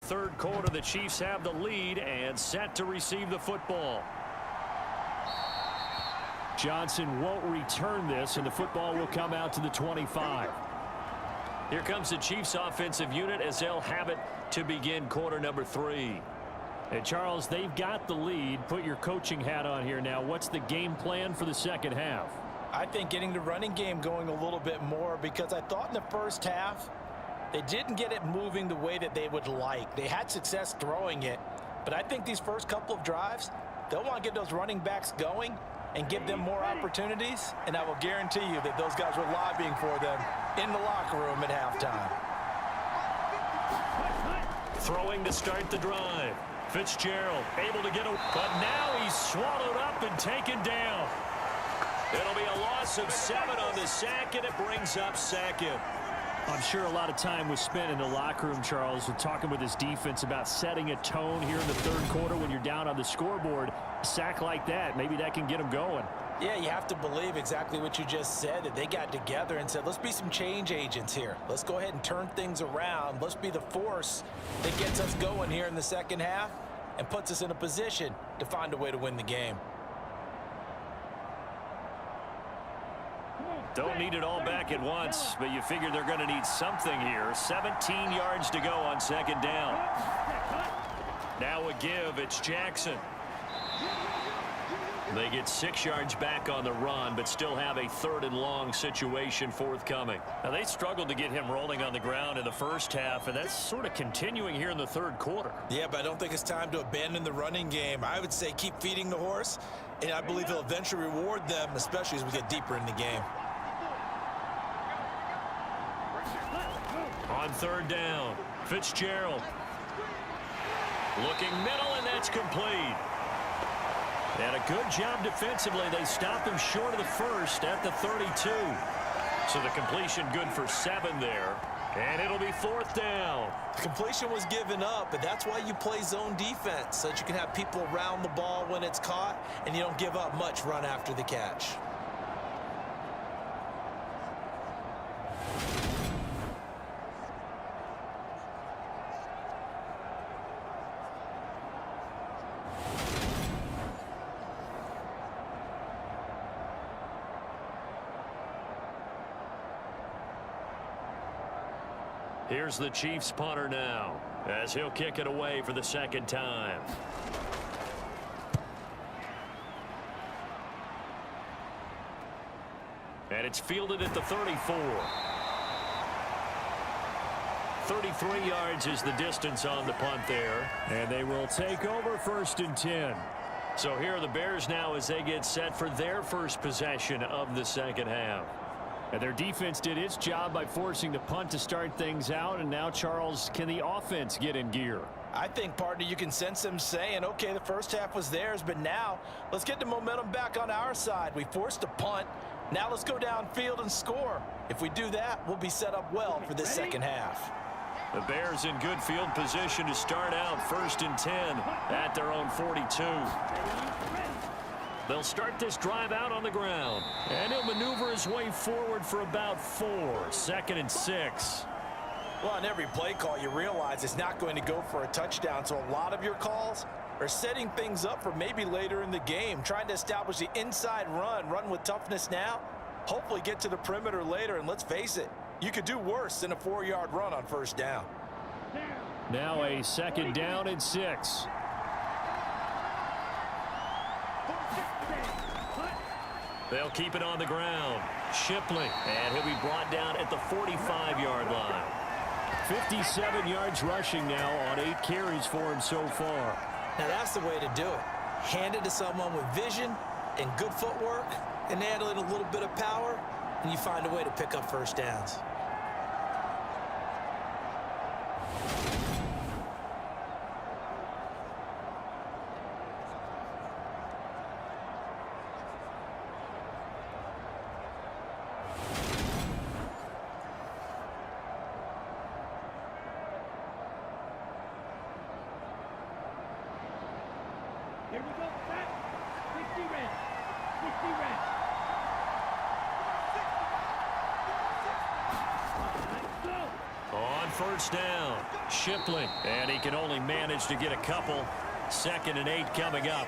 third quarter. The Chiefs have the lead and set to receive the football. Johnson won't return this, and the football will come out to the 25. Here comes the Chiefs offensive unit as they'll have it to begin quarter number 3. And Charles, they've got the lead. Put your coaching hat on here now. What's the game plan for the second half? I think getting the running game going a little bit more, because I thought in the first half they didn't get it moving the way that they would like. They had success throwing it, but I think these first couple of drives, they'll want to get those running backs going and give them more opportunities, and I will guarantee you that those guys were lobbying for them in the locker room at halftime. Throwing to start the drive. Fitzgerald able to get a, but now he's swallowed up and taken down. It'll be a loss of 7 on the sack, and it brings up second. I'm sure a lot of time was spent in the locker room, Charles, with talking with his defense about setting a tone here in the third quarter when you're down on the scoreboard. A sack like that, maybe that can get them going. Yeah, you have to believe exactly what you just said, that they got together and said, let's be some change agents here. Let's go ahead and turn things around. Let's be the force that gets us going here in the second half and puts us in a position to find a way to win the game. Don't need it all back at once, but you figure they're going to need something here. 17 yards to go on second down. Now a give. It's Jackson. They get 6 yards back on the run, but still have a 3rd and long situation forthcoming. Now, they struggled to get him rolling on the ground in the first half, and that's sort of continuing here in the third quarter. Yeah, but I don't think it's time to abandon the running game. I would say keep feeding the horse, and I believe he'll eventually reward them, especially as we get deeper in the game. On third down, Fitzgerald. Looking middle, and that's complete. And a good job defensively. They stopped him short of the first at the 32. So the completion good for 7 there. And it'll be 4th down. The completion was given up, but that's why you play zone defense, so that you can have people around the ball when it's caught, and you don't give up much run after the catch. Here's the Chiefs punter now, as he'll kick it away for the second time. And it's fielded at the 34. 33 yards is the distance on the punt there. And they will take over 1st and 10. So here are the Bears now as they get set for their first possession of the second half. And their defense did its job by forcing the punt to start things out. And now, Charles, can the offense get in gear? I think, partner, you can sense them saying, okay, the first half was theirs, but now let's get the momentum back on our side. We forced a punt. Now let's go downfield and score. If we do that, we'll be set up well for this second half. The Bears in good field position to start out 1st and 10 at their own 42. They'll start this drive out on the ground. And he'll maneuver his way forward for about 4. 2nd and 6. Well, on every play call, you realize it's not going to go for a touchdown. So a lot of your calls are setting things up for maybe later in the game, trying to establish the inside run with toughness now, hopefully get to the perimeter later. And let's face it, you could do worse than a 4-yard run on first down. Now a 2nd down and 6. They'll keep it on the ground. Shipley, and he'll be brought down at the 45-yard line. 57 yards rushing now on 8 carries for him so far. Now that's the way to do it. Hand it to someone with vision and good footwork, and add a little bit of power, and you find a way to pick up first downs. Here we go, back. 60 red. 60 red. On first down. Shipley, and he can only manage to get a couple. 2nd and 8 coming up.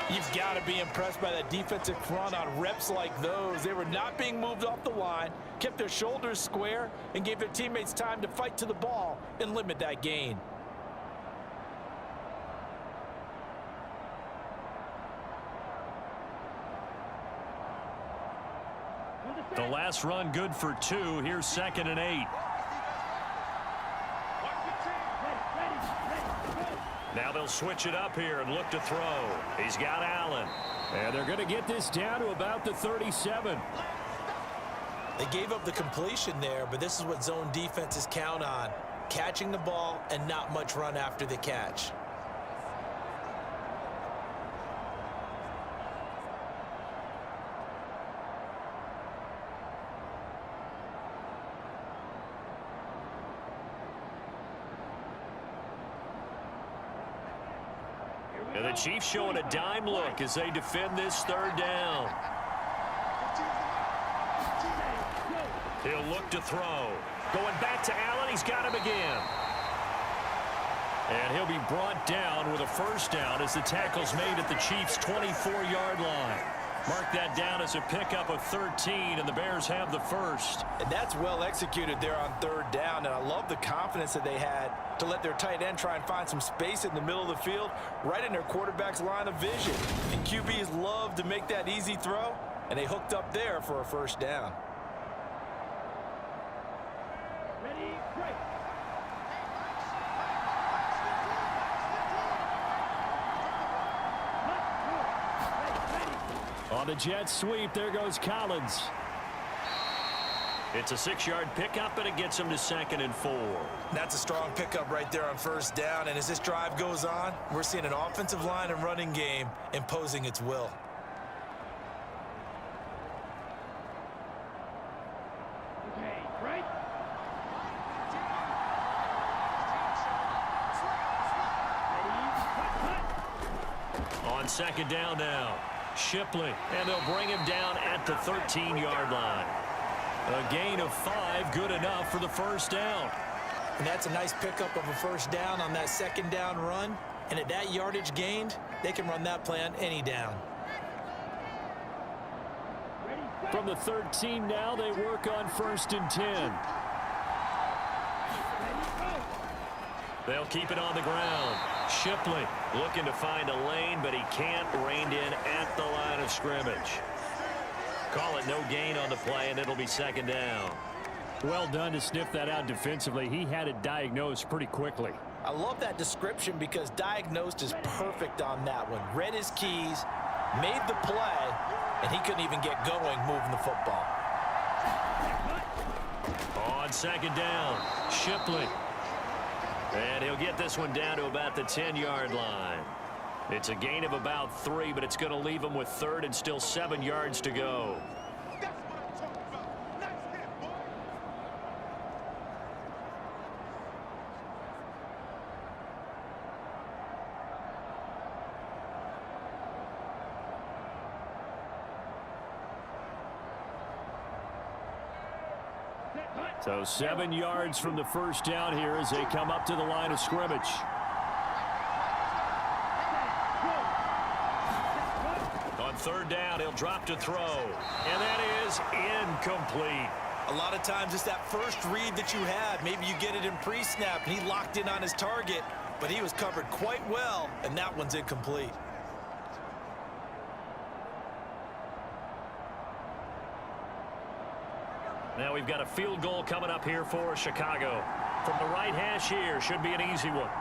You've got to be impressed by that defensive front on reps like those. They were not being moved off the line, kept their shoulders square, and gave their teammates time to fight to the ball and limit that gain. The last run good for 2. Here's 2nd and 8. Now they'll switch it up here and look to throw. He's got Allen. And they're going to get this down to about the 37. They gave up the completion there, but this is what zone defenses count on. Catching the ball and not much run after the catch. And the Chiefs showing a dime look as they defend this 3rd down. He'll look to throw. Going back to Allen. He's got him again. And he'll be brought down with a first down as the tackle's made at the Chiefs' 24-yard line. Mark that down as a pickup of 13, and the Bears have the first. And that's well executed there on 3rd down, and I love the confidence that they had to let their tight end try and find some space in the middle of the field, right in their quarterback's line of vision. And QBs love to make that easy throw, and they hooked up there for a first down. Ready, break. On the jet sweep, there goes Collins. It's a 6-yard pickup, and it gets him to 2nd and 4. That's a strong pickup right there on first down, and as this drive goes on, we're seeing an offensive line and running game imposing its will. Okay, right. On 2nd down now. Shipley, and they'll bring him down at the 13-yard line. A gain of 5, good enough for the first down. And that's a nice pickup of a first down on that 2nd down run. And at that yardage gained, they can run that play on any down. From the 13 now, they work on 1st and 10. They'll keep it on the ground. Shipley looking to find a lane, but he can't. Reined in at the line of scrimmage. Call it no gain on the play, and it'll be 2nd down. Well done to sniff that out defensively. He had it diagnosed pretty quickly. I love that description because diagnosed is perfect on that one. Read his keys, made the play, and he couldn't even get going moving the football. On 2nd down, Shipley. And he'll get this one down to about the 10-yard line. It's a gain of about 3, but it's going to leave him with 3rd and still 7 yards to go. So 7 yards from the first down here as they come up to the line of scrimmage. On 3rd down, he'll drop to throw. And that is incomplete. A lot of times it's that first read that you have. Maybe you get it in pre-snap and he locked in on his target, but he was covered quite well, and that one's incomplete. Now we've got a field goal coming up here for Chicago. From the right hash here, should be an easy one.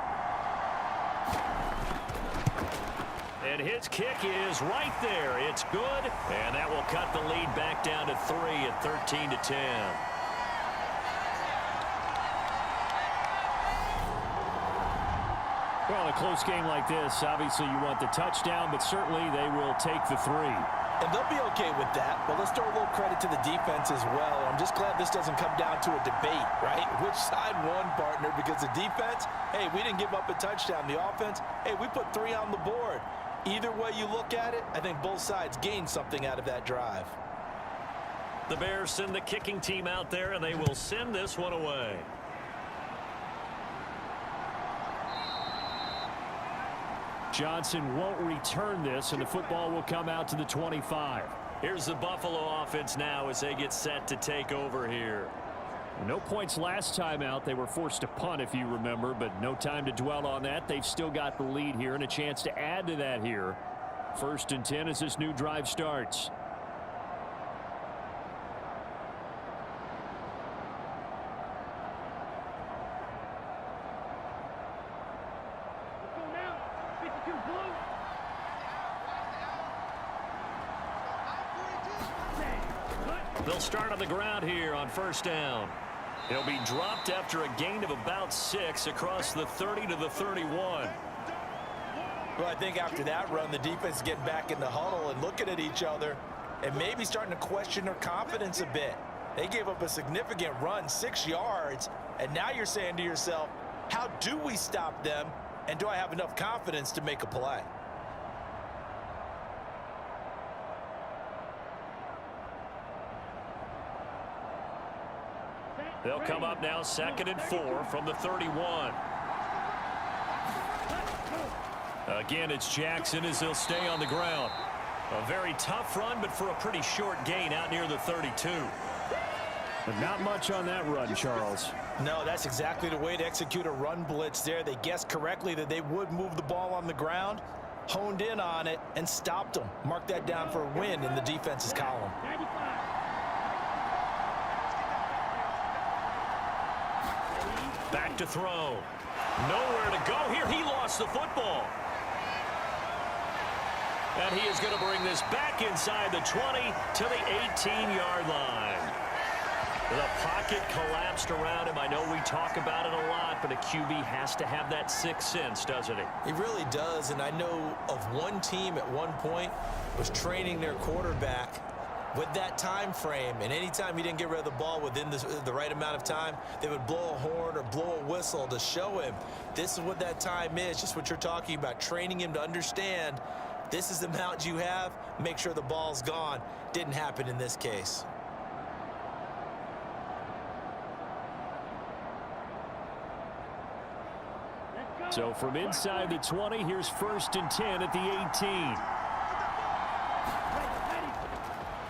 And his kick is right there. It's good, and that will cut the lead back down to 3 at 13-10. Well, in a close game like this, obviously you want the touchdown, but certainly they will take the 3. And they'll be okay with that, but let's throw a little credit to the defense as well. I'm just glad this doesn't come down to a debate, right? Which side won, partner? Because the defense, hey, we didn't give up a touchdown. The offense, hey, we put 3 on the board. Either way you look at it, I think both sides gained something out of that drive. The Bears send the kicking team out there, and they will send this one away. Johnson won't return this, and the football will come out to the 25. Here's the Buffalo offense now as they get set to take over here. No points last time out. They were forced to punt, if you remember, but no time to dwell on that. They've still got the lead here and a chance to add to that here. 1st and 10 as this new drive starts. They'll start on the ground here on 1st down. He'll be dropped after a gain of about 6 across the 30 to the 31. Well, I think after that run, the defense is getting back in the huddle and looking at each other and maybe starting to question their confidence a bit. They gave up a significant run, 6 yards, and now you're saying to yourself, how do we stop them, and do I have enough confidence to make a play? They'll come up now 2nd and 4 from the 31. Again, it's Jackson as he'll stay on the ground. A very tough run, but for a pretty short gain out near the 32. But not much on that run, Charles. No, that's exactly the way to execute a run blitz there. They guessed correctly that they would move the ball on the ground, honed in on it, and stopped them. Mark that down for a win in the defense's column. Back to throw. Nowhere to go here. He lost the football. And he is going to bring this back inside the 20 to the 18-yard line. The pocket collapsed around him. I know we talk about it a lot, but a QB has to have that sixth sense, doesn't he? He really does, and I know of one team at one point was training their quarterback with that time frame, and anytime he didn't get rid of the ball within the right amount of time, they would blow a horn or blow a whistle to show him this is what that time is, just what you're talking about, training him to understand this is the amount you have, make sure the ball's gone. Didn't happen in this case. So from inside the 20, here's 1st and 10 at the 18.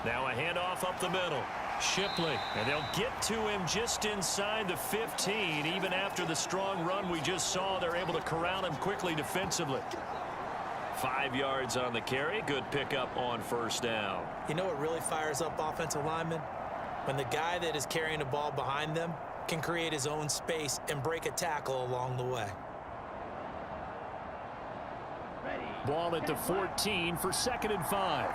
Now a handoff up the middle. Shipley, and they'll get to him just inside the 15. Even after the strong run we just saw, they're able to corral him quickly defensively. 5 yards on the carry. Good pickup on 1st down. You know what really fires up offensive linemen? When the guy that is carrying the ball behind them can create his own space and break a tackle along the way. Ball at the 14 for 2nd and 5.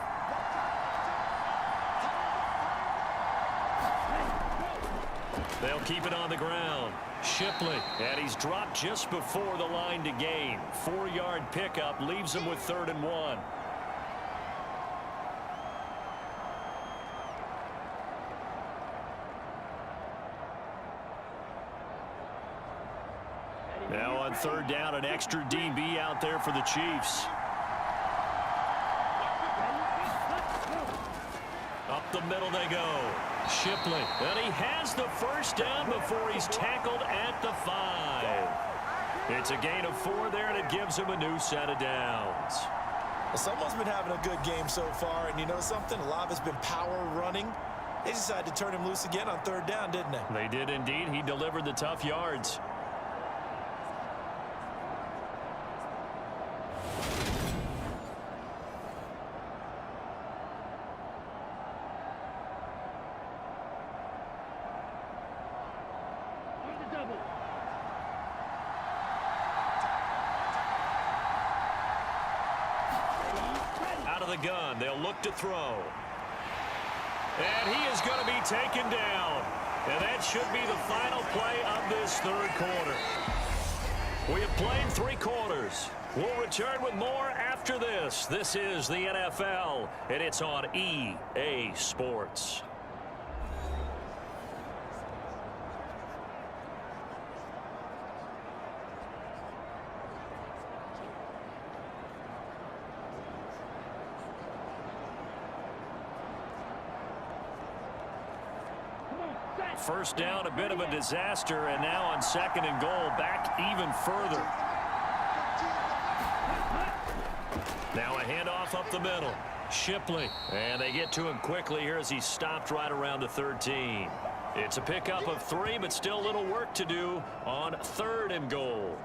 They'll keep it on the ground. Shipley, and he's dropped just before the line to gain. 4-yard pickup leaves him with 3rd and 1. Now on 3rd down, an extra DB out there for the Chiefs. Up the middle they go. Shipley, and he has the 1st down before he's tackled at the 5. It's a gain of 4 there, and it gives him a new set of downs. Well, someone's been having a good game so far, and you know something? A lot of it's been power running. They decided to turn him loose again on 3rd down, didn't they? They did indeed. He delivered the tough yards. Gun. They'll look to throw. And he is going to be taken down. And that should be the final play of this 3rd quarter. We have played 3 quarters. We'll return with more after this. This is the NFL, and it's on EA Sports. First down, a bit of a disaster, and now on 2nd and goal, back even further. off up the middle. Shipley. And they get to him quickly here as he stopped right around the 13. It's a pickup of 3, but still a little work to do on 3rd and goal.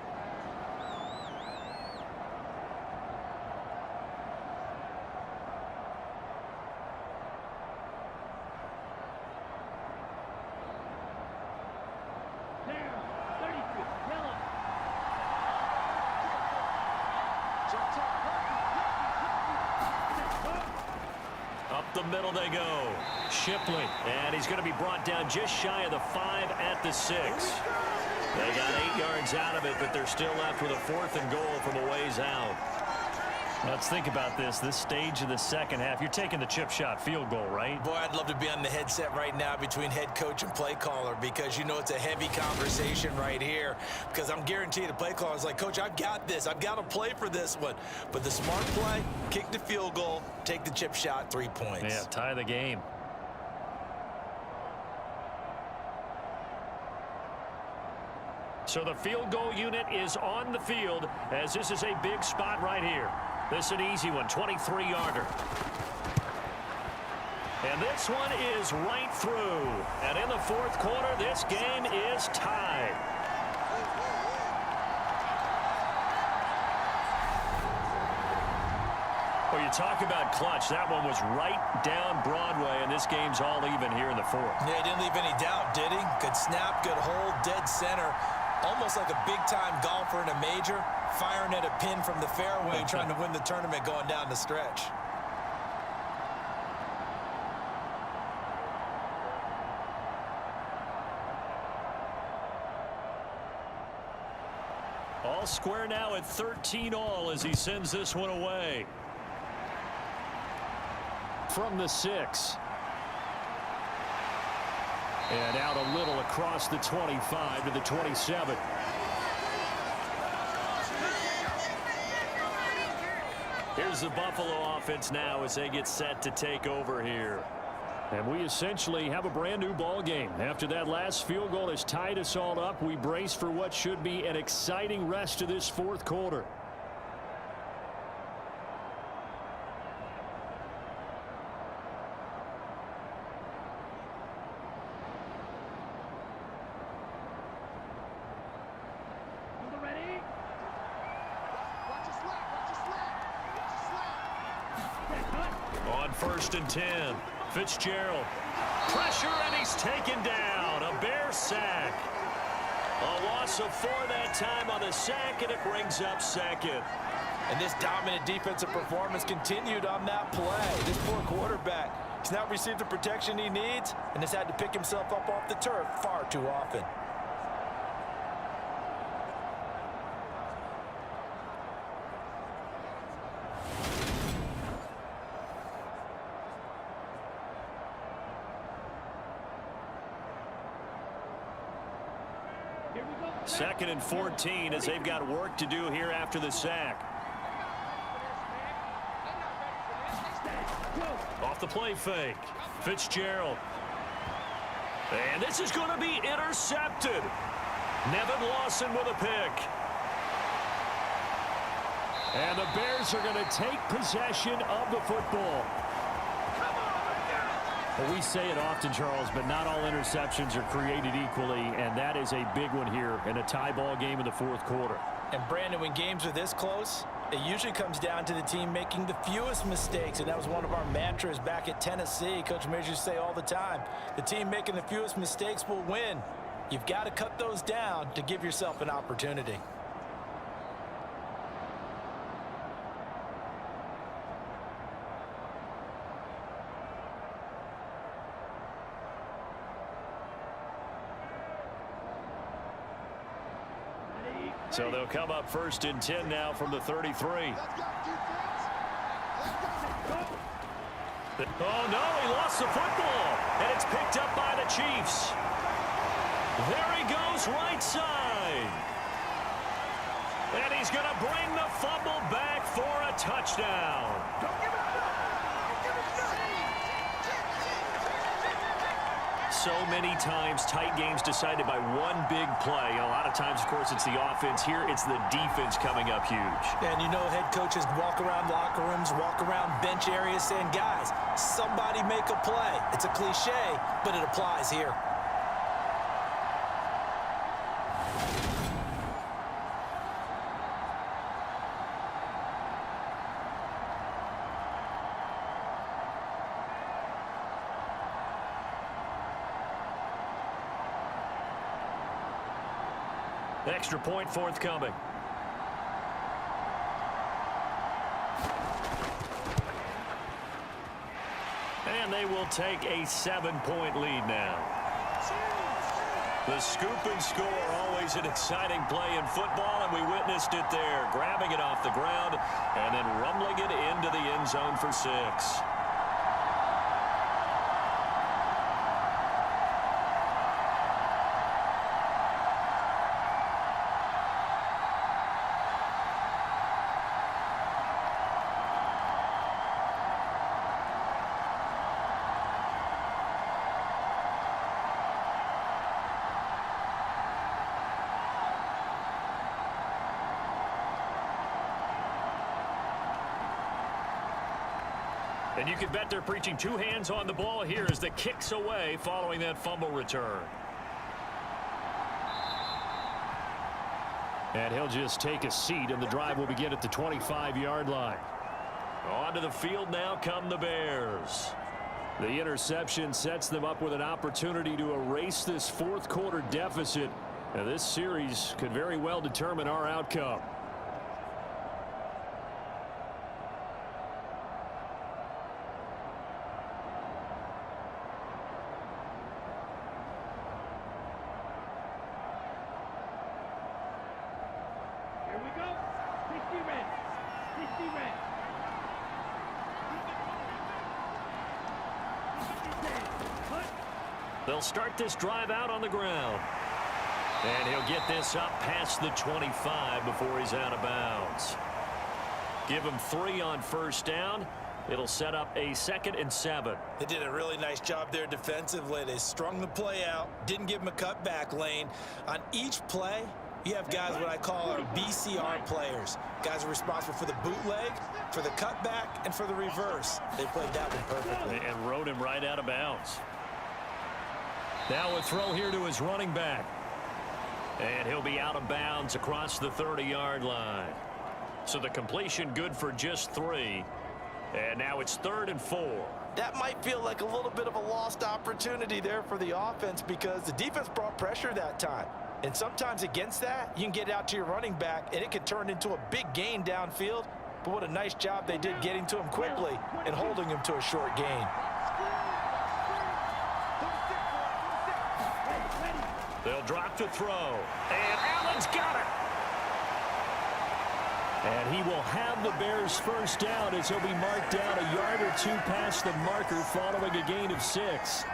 Up the middle they go. Shipley. And he's going to be brought down just shy of the 5 at the 6. They got 8 yards out of it, but they're still left with a 4th and goal from a ways out. Let's think about this stage of the second half. You're taking the chip shot field goal, right? Boy, I'd love to be on the headset right now between head coach and play caller, because you know it's a heavy conversation right here, because I'm guaranteed the play caller is like, Coach, I've got this. I've got to play for this one. But the smart play, kick the field goal, take the chip shot, 3 points. Yeah, tie the game. So the field goal unit is on the field, as this is a big spot right here. This is an easy one, 23-yarder. And this one is right through. And in the 4th quarter, this game is tied. Well, you talk about clutch. That one was right down Broadway, and this game's all even here in the 4th. Yeah, he didn't leave any doubt, did he? Good snap, good hold, dead center. Almost like a big-time golfer in a major, firing at a pin from the fairway, trying to win the tournament going down the stretch. All square now at 13-all as he sends this one away. From the 6. And out a little across the 25 to the 27. Here's the Buffalo offense now as they get set to take over here. And we essentially have a brand new ball game. After that last field goal has tied us all up, we brace for what should be an exciting rest of this 4th quarter. On 1st and 10, Fitzgerald. Pressure, and he's taken down. A Bear sack. A loss of 4 that time on the sack, and it brings up 2nd. And this dominant defensive performance continued on that play. This poor quarterback, he's not received the protection he needs and has had to pick himself up off the turf far too often. Second and 14 as they've got work to do here after the sack. Off the play fake. Fitzgerald. And this is going to be intercepted. Nevin Lawson with a pick. And the Bears are going to take possession of the football. Well, we say it often, Charles, but not all interceptions are created equally, and that is a big one here in a tie ball game in the 4th quarter. And Brandon, when games are this close, it usually comes down to the team making the fewest mistakes, and that was one of our mantras back at Tennessee. Coach Mears used to say all the time, the team making the fewest mistakes will win. You've got to cut those down to give yourself an opportunity. So they'll come up 1st and 10 now from the 33. Oh, no, he lost the football, and it's picked up by the Chiefs. There he goes right side. And he's going to bring the fumble back for a touchdown. so many times tight games decided by one big play. A lot of times, of course, it's the offense. Here, it's the defense coming up huge. And you know, head coaches walk around locker rooms, walk around bench areas saying, guys, somebody make a play. It's a cliche, but it applies here. Extra point forthcoming. And they will take a 7-point lead now. The scoop and score, always an exciting play in football, and we witnessed it there. Grabbing it off the ground and then rumbling it into the end zone for 6. And you can bet they're preaching 2 hands on the ball here as the kick's away following that fumble return. And he'll just take a seat, and the drive will begin at the 25-yard line. Onto the field now come the Bears. The interception sets them up with an opportunity to erase this fourth-quarter deficit. And this series could very well determine our outcome. They'll start this drive out on the ground. And he'll get this up past the 25 before he's out of bounds. Give him 3 on first down. It'll set up a 2nd and 7. They did a really nice job there defensively. They strung the play out, didn't give him a cutback lane. On each play, you have guys what I call our BCR players. Guys are responsible for the bootleg, for the cutback, and for the reverse. They played that one perfectly. And rode him right out of bounds. Now a throw here to his running back. And he'll be out of bounds across the 30-yard line. So the completion good for just 3. And now it's 3rd and 4. That might feel like a little bit of a lost opportunity there for the offense because the defense brought pressure that time. And sometimes against that, you can get out to your running back, and it could turn into a big gain downfield. But what a nice job they did getting to him quickly and holding him to a short gain. They'll drop to throw. And Allen's got it. And he will have the Bears first down as he'll be marked down a yard or 2 past the marker following a gain of 6.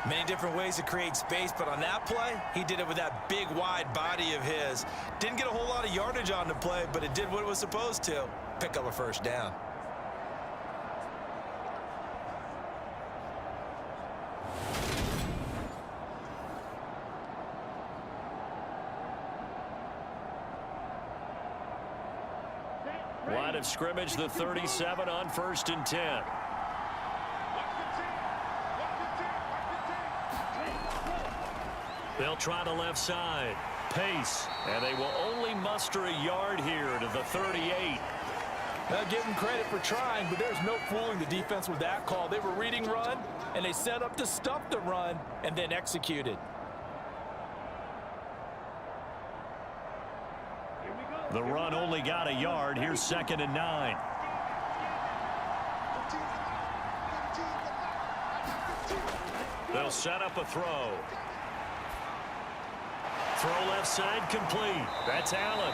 Many different ways to create space, but on that play, he did it with that big, wide body of his. Didn't get a whole lot of yardage on the play, but it did what it was supposed to. Pick up a first down. Line of scrimmage, the 37 on 1st and 10. They'll try the left side. Pace. And they will only muster a yard here to the 38. I'll give them credit for trying, but there's no fooling the defense with that call. They were reading run, and they set up to stuff the run, and then executed. The run only got a yard. Here's 2nd and 9. They'll set up a throw. Throw left side complete. That's Allen.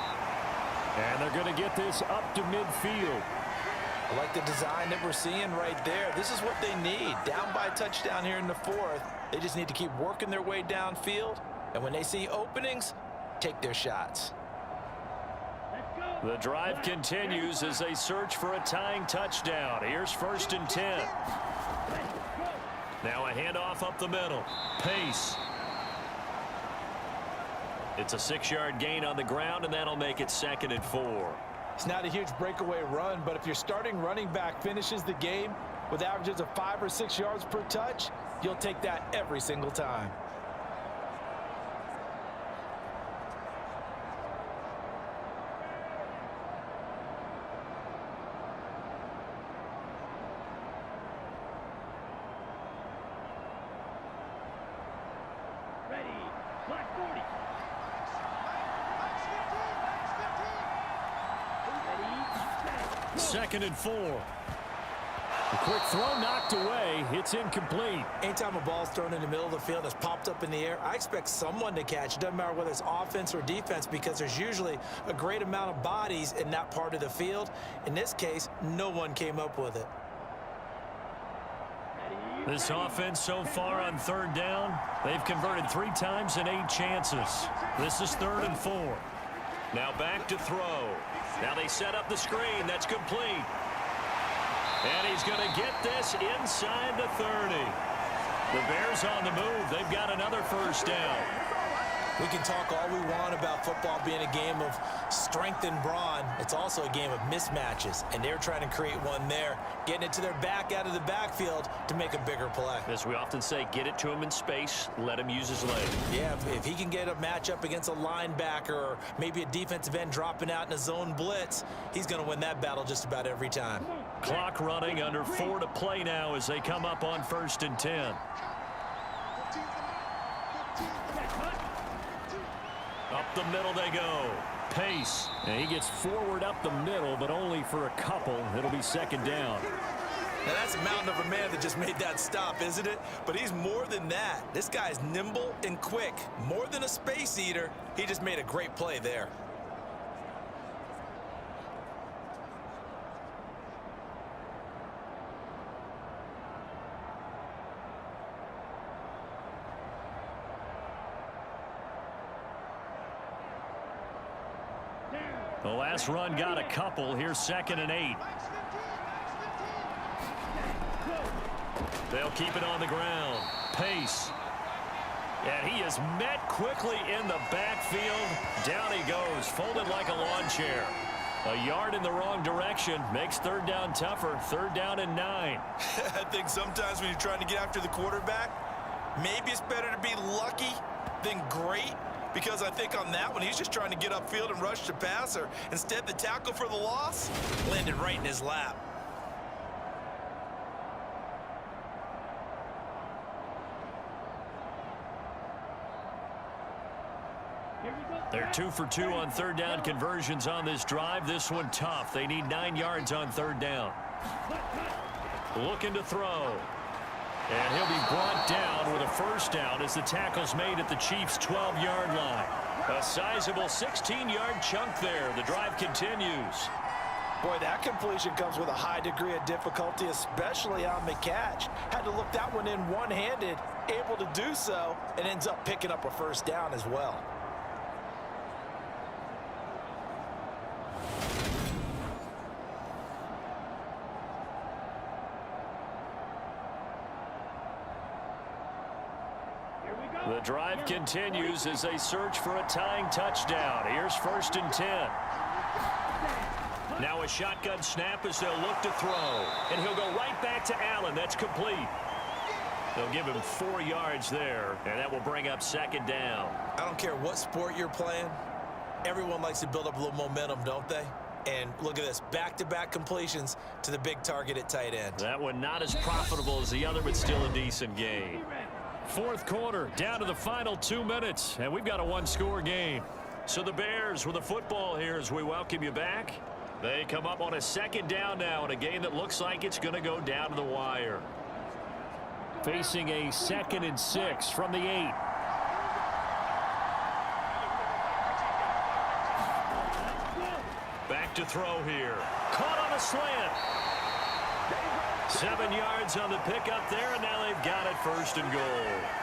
And they're going to get this up to midfield. I like the design that we're seeing right there. This is what they need. Down by a touchdown here in the 4th. They just need to keep working their way downfield. And when they see openings, take their shots. The drive continues as they search for a tying touchdown. Here's 1st and 10. Now a handoff up the middle. Pace. It's a 6-yard gain on the ground, and that'll make it 2nd and 4. It's not a huge breakaway run, but if your starting running back finishes the game with averages of 5 or 6 yards per touch, you'll take that every single time. Ready. Black 40. Ready. 2nd and 4. A quick throw knocked away. It's incomplete. Anytime a ball's thrown in the middle of the field that's popped up in the air, I expect someone to catch. It doesn't matter whether it's offense or defense because there's usually a great amount of bodies in that part of the field. In this case, no one came up with it. This offense so far on 3rd down, they've converted 3 times in 8 chances. This is 3rd and 4. Now back to throw. Now they set up the screen. That's complete. And he's going to get this inside the 30. The Bears on the move. They've got another 1st down. We can talk all we want about football being a game of strength and brawn. It's also a game of mismatches, and they're trying to create one there, getting it to their back out of the backfield to make a bigger play. As we often say, get it to him in space, let him use his leg. Yeah, if he can get a matchup against a linebacker or maybe a defensive end dropping out in a zone blitz, he's going to win that battle just about every time. Clock running, under 4 to play now as they come up on 1st and 10. Up the middle they go. Pace. And he gets forward up the middle, but only for a couple. It'll be 2nd down. Now that's a mountain of a man that just made that stop, isn't it? But he's more than that. This guy's nimble and quick. More than a space eater. He just made a great play there. The last run got a couple. Here's 2nd and 8. They'll keep it on the ground. Pace. And he is met quickly in the backfield. Down he goes, folded like a lawn chair. A yard in the wrong direction makes 3rd down tougher. 3rd down and 9. I think sometimes when you're trying to get after the quarterback, maybe it's better to be lucky than great. Because I think on that one, he's just trying to get upfield and rush the passer. Instead, the tackle for the loss landed right in his lap. They're 2 for 2 on 3rd down conversions on this drive. This one tough. They need 9 yards on 3rd down. Looking to throw. And he'll be brought down with a 1st down as the tackle's made at the Chiefs' 12-yard line. A sizable 16-yard chunk there. The drive continues. Boy, that completion comes with a high degree of difficulty, especially on the catch. Had to look that one in one-handed, able to do so, and ends up picking up a 1st down as well. The drive continues as they search for a tying touchdown. Here's 1st and 10. Now a shotgun snap as they'll look to throw. And he'll go right back to Allen. That's complete. They'll give him 4 yards there, and that will bring up 2nd down. I don't care what sport you're playing. Everyone likes to build up a little momentum, don't they? And look at this, back-to-back completions to the big target at tight end. That one not as profitable as the other, but still a decent gain. 4th quarter, down to the final 2 minutes, and we've got a 1-score game. So the Bears with the football here as we welcome you back. They come up on a 2nd down now in a game that looks like it's going to go down to the wire. Facing a 2nd and 6 from the 8. Back to throw here. Caught on a slant. 7 yards on the pickup there, and now they've got it 1st and goal.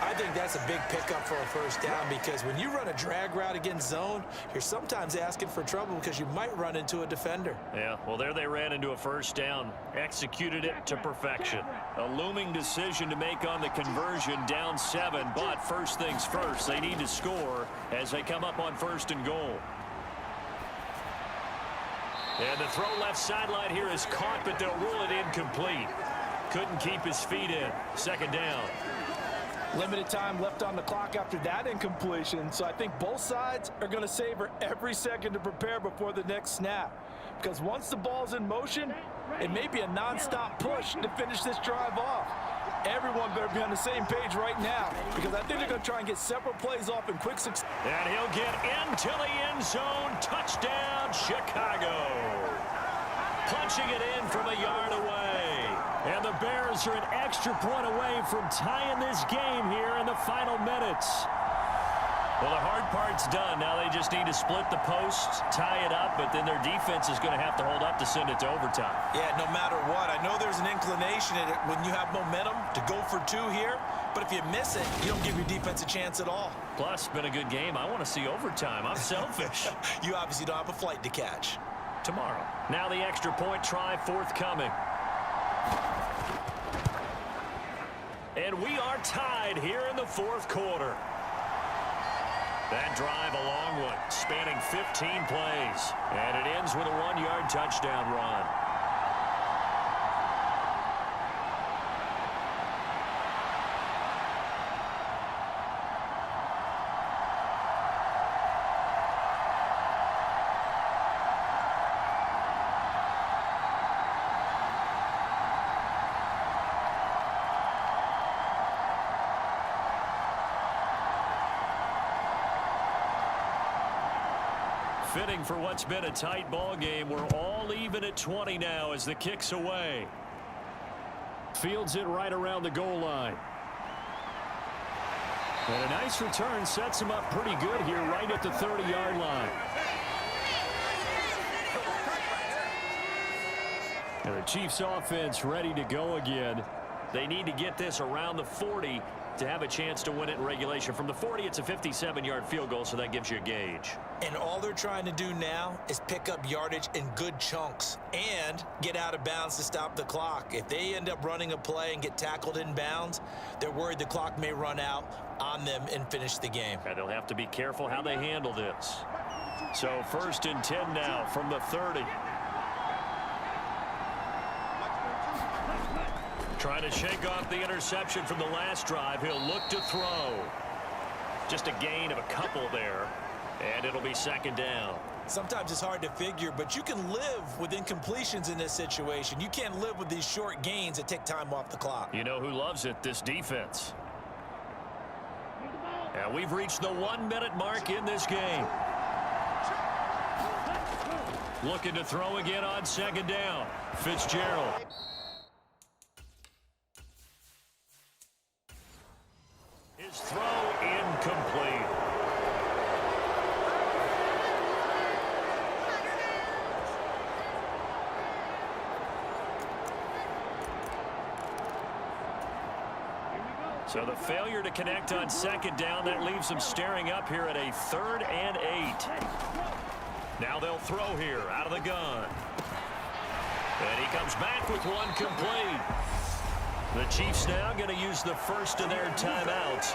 I think that's a big pickup for a first down because when you run a drag route against zone, you're sometimes asking for trouble because you might run into a defender. Yeah, well, there they ran into a 1st down. Executed it to perfection. A looming decision to make on the conversion, down 7, but first things first, they need to score as they come up on 1st and goal. And the throw left sideline here is caught, but they'll rule it incomplete. Couldn't keep his feet in. 2nd down. Limited time left on the clock after that incompletion, so I think both sides are going to savor every second to prepare before the next snap. Because once the ball's in motion, it may be a non-stop push to finish this drive off. Everyone better be on the same page right now because I think they're going to try and get several plays off in quick succession. And he'll get into the end zone. Touchdown, Chicago. Punching it in from a yard away. And the Bears are an extra point away from tying this game here in the final minutes. Well, the hard part's done. Now they just need to split the posts, tie it up, but then their defense is going to have to hold up to send it to overtime. Yeah, no matter what. I know there's an inclination in it when you have momentum to go for 2 here, but if you miss it, you don't give your defense a chance at all. Plus, been a good game. I want to see overtime. I'm selfish. You obviously don't have a flight to catch. Tomorrow. Now the extra point try forthcoming. And we are tied here in the 4th quarter. That drive a long one, spanning 15 plays. And it ends with a 1-yard touchdown run. Fitting for what's been a tight ball game. We're all even at 20 now as the kick's away. Fields it right around the goal line. And a nice return sets him up pretty good here right at the 30-yard line. And the Chiefs offense ready to go again. They need to get this around the 40 to have a chance to win it in regulation. From the 40, it's a 57-yard field goal, so that gives you a gauge. And all they're trying to do now is pick up yardage in good chunks and get out of bounds to stop the clock. If they end up running a play and get tackled in bounds, they're worried the clock may run out on them and finish the game. And they'll have to be careful how they handle this. So 1st and 10 now from the 30. Trying to shake off the interception from the last drive. He'll look to throw. Just a gain of a couple there. And it'll be 2nd down. Sometimes it's hard to figure, but you can live with incompletions in this situation. You can't live with these short gains that take time off the clock. You know who loves it? This defense. And we've reached the 1-minute mark in this game. Looking to throw again on 2nd down. Fitzgerald. His throw incomplete. So the failure to connect on 2nd down, that leaves them staring up here at a 3rd and 8. Now they'll throw here out of the gun. And he comes back with one complete. The Chiefs now going to use the first of their timeouts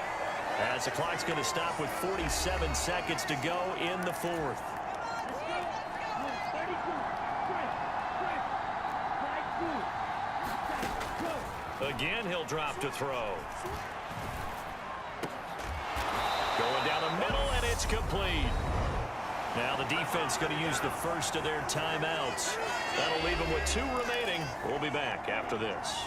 as the clock's going to stop with 47 seconds to go in the 4th. Again, he'll drop to throw. Going down the middle, and it's complete. Now the defense going to use the first of their timeouts. That'll leave them with 2 remaining. We'll be back after this.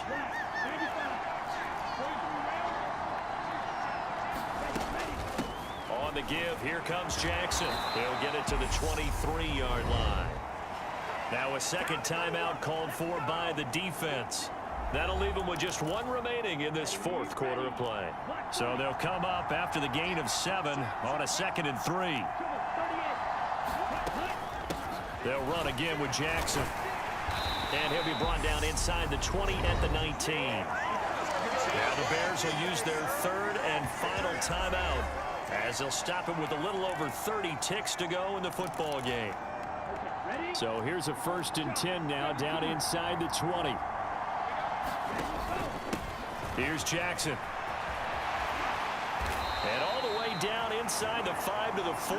On the give, here comes Jackson. He'll get it to the 23-yard line. Now a 2nd timeout called for by the defense. That'll leave them with just 1 remaining in this 4th quarter of play. So they'll come up after the gain of 7 on a 2nd and 3. They'll run again with Jackson. And he'll be brought down inside the 20 at the 19. Now the Bears will use their third and final timeout as they'll stop him with a little over 30 ticks to go in the football game. So here's a 1st and 10 now down inside the 20. Here's Jackson. And all the way down inside the 5 to the 4.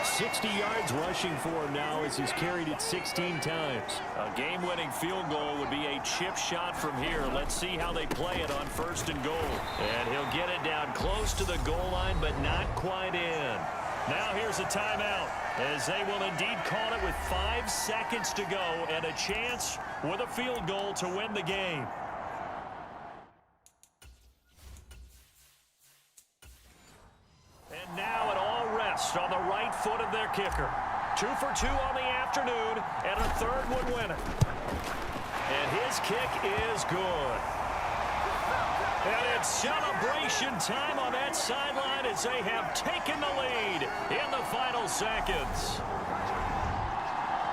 60 yards rushing for him now as he's carried it 16 times. A game-winning field goal would be a chip shot from here. Let's see how they play it on 1st and goal. And he'll get it down close to the goal line, but not quite in. Now here's a timeout as they will indeed call it with 5 seconds to go and a chance with a field goal to win the game. And now it all rests on the right foot of their kicker. 2 for 2 on the afternoon, and a third would win it. And his kick is good. And it's celebration time on that sideline as they have taken the lead in the final seconds.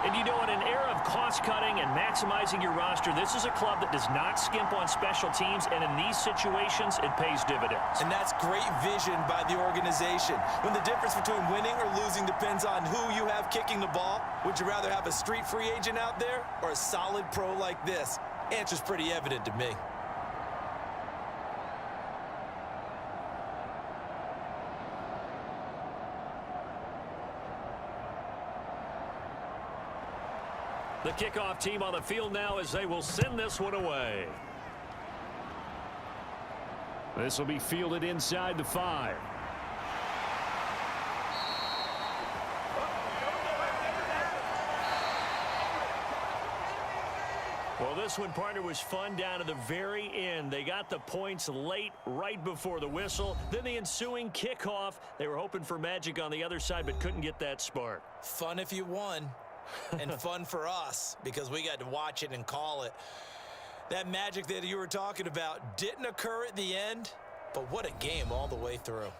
And you know, in an era of cost-cutting and maximizing your roster, this is a club that does not skimp on special teams, and in these situations, it pays dividends. And that's great vision by the organization. When the difference between winning or losing depends on who you have kicking the ball, would you rather have a street free agent out there or a solid pro like this? Answer's pretty evident to me. The kickoff team on the field now as they will send this one away. This will be fielded inside the 5. Well, this one, partner, was fun down to the very end. They got the points late, right before the whistle. Then the ensuing kickoff. They were hoping for magic on the other side, but couldn't get that spark. Fun if you won. And fun for us because we got to watch it and call it. That magic that you were talking about didn't occur at the end, but what a game all the way through.